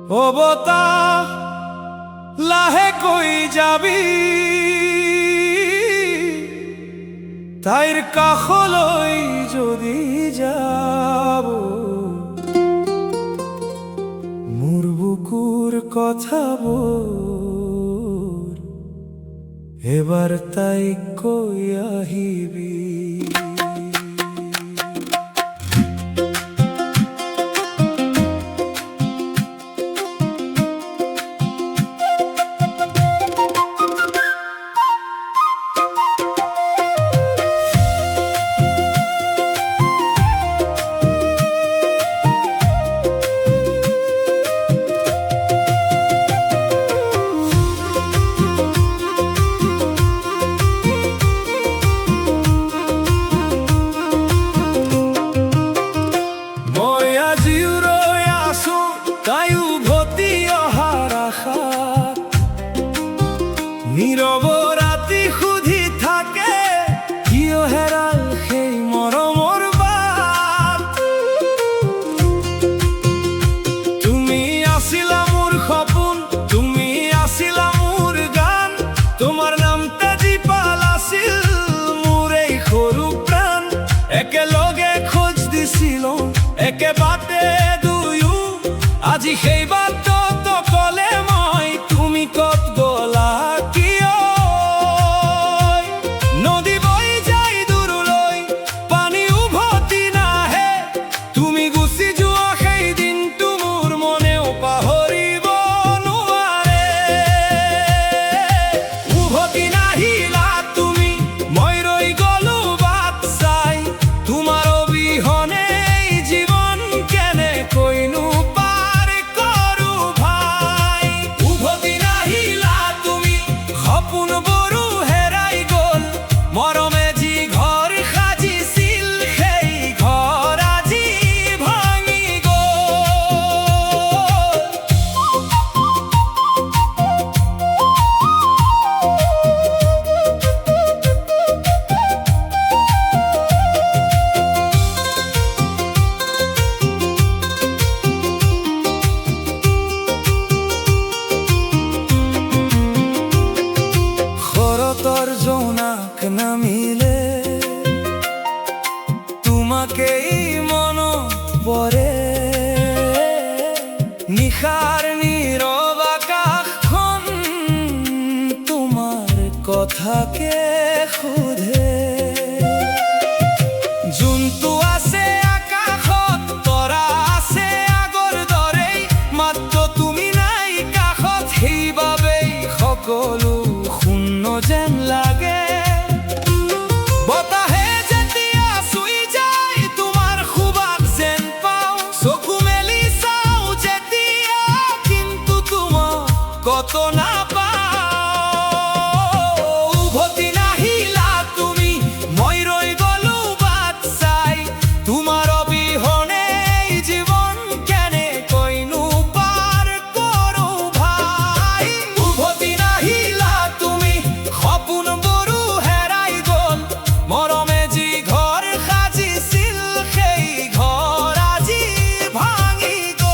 ও বতা লাহে কই যাবি তাইর কাখলৈ যদি যাব মোর বুকুর কথা বোর এবার তাই কই আহিবি। নীরব রাতি সুধি থাকে কিয় হেৰাল সেই মৰমৰ বাট। তুমি আছিলা মোৰ সপোন, তুমি আছিলা মোৰ গান, তোমাৰ নামতে জীপাল আছিল মোৰ এই সৰু প্ৰাণ। একেলগে খোজ দিছিলো একে বাটে দুয়ো, আজি সেই বাটত অকলে মই, তুমি ক'ত গ'লা? জোনাক নামিলে তোমাকেই মনত পৰে, নিশাৰ নীৰৱ আকাশখন তোমাৰ কথাকে সোধে। যোনটো আছে আকাশত তৰা আছে আগৰ দৰেই, মাত্ৰ তুমি নাই কাষত, সেইবাবেই সকলো শূন্য যেন লাগে। বতাহে যেতিয়া চুই যায় তোমাৰ সুবাস যেন পাওঁ, চকু মেলি চাওঁ যেতিয়া কিন্তু তোমাক কত নাপাওঁ। উভতি নাহিলা তুমি, মই ৰৈ গলো বাট চাই, তোমাৰ অবিহনে জীৱন কেনেকৈনো পাৰ কৰো ভাই। উভতি নাহিলা তুমি, সপোনবোৰো হেৰাই গ'ল, মৰমে যি ঘৰ সাজিছিল সেই ঘৰ আজি ভাঙি গ'ল।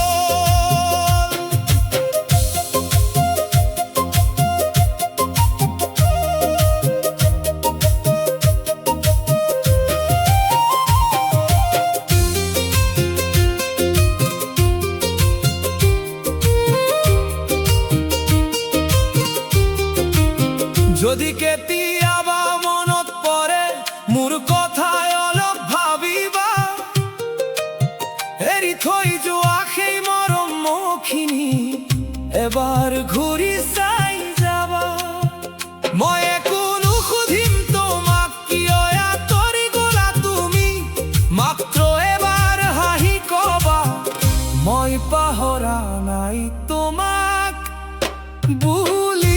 যদি কেতিয়াবা মনত পৰে মোৰ কথাই অলপ ভাবিবা, এৰি থৈ যোৱা সেই মৰম মুখখিনি এবাৰ ঘূৰি চাই যাবা। মই একো নুসুধিম তোমাক কিয় আঁতৰি গ'লা তুমি, মাত্ৰ এবাৰ হাঁহি ক'বা মই পাহৰা নাই তোমাক বুলি।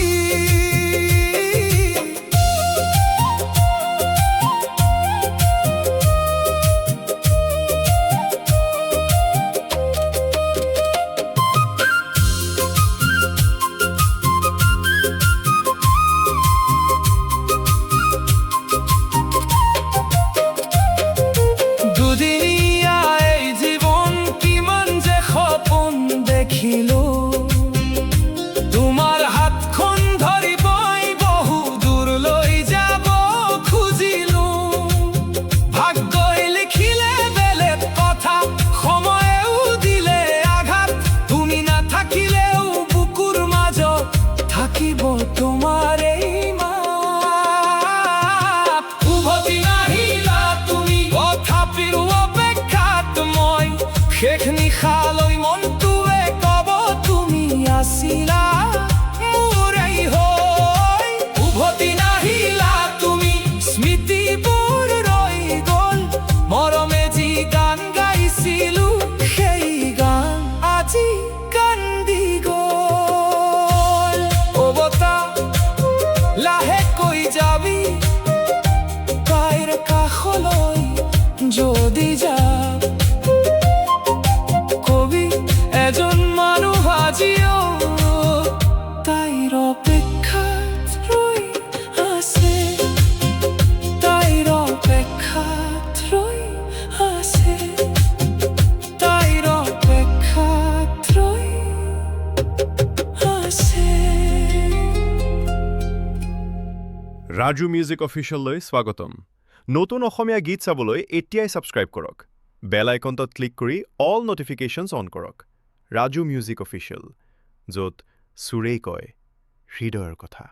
দুদিনীয়া এই জীৱন কিমান যে সপোন দেখিলো। ৰাজু মিউজিক অফিচিয়েললৈ স্বাগতম নতুন অসমীয়া গীত চাবলৈ এতিয়াই ছাবস্ক্ৰাইব কৰক বেল আইকনটোত ক্লিক কৰি অল নটিফিকেশ্যনছ অন কৰক ৰাজু মিউজিক অফিচিয়েল য'ত সুৰেই কয় হৃদয়ৰ কথা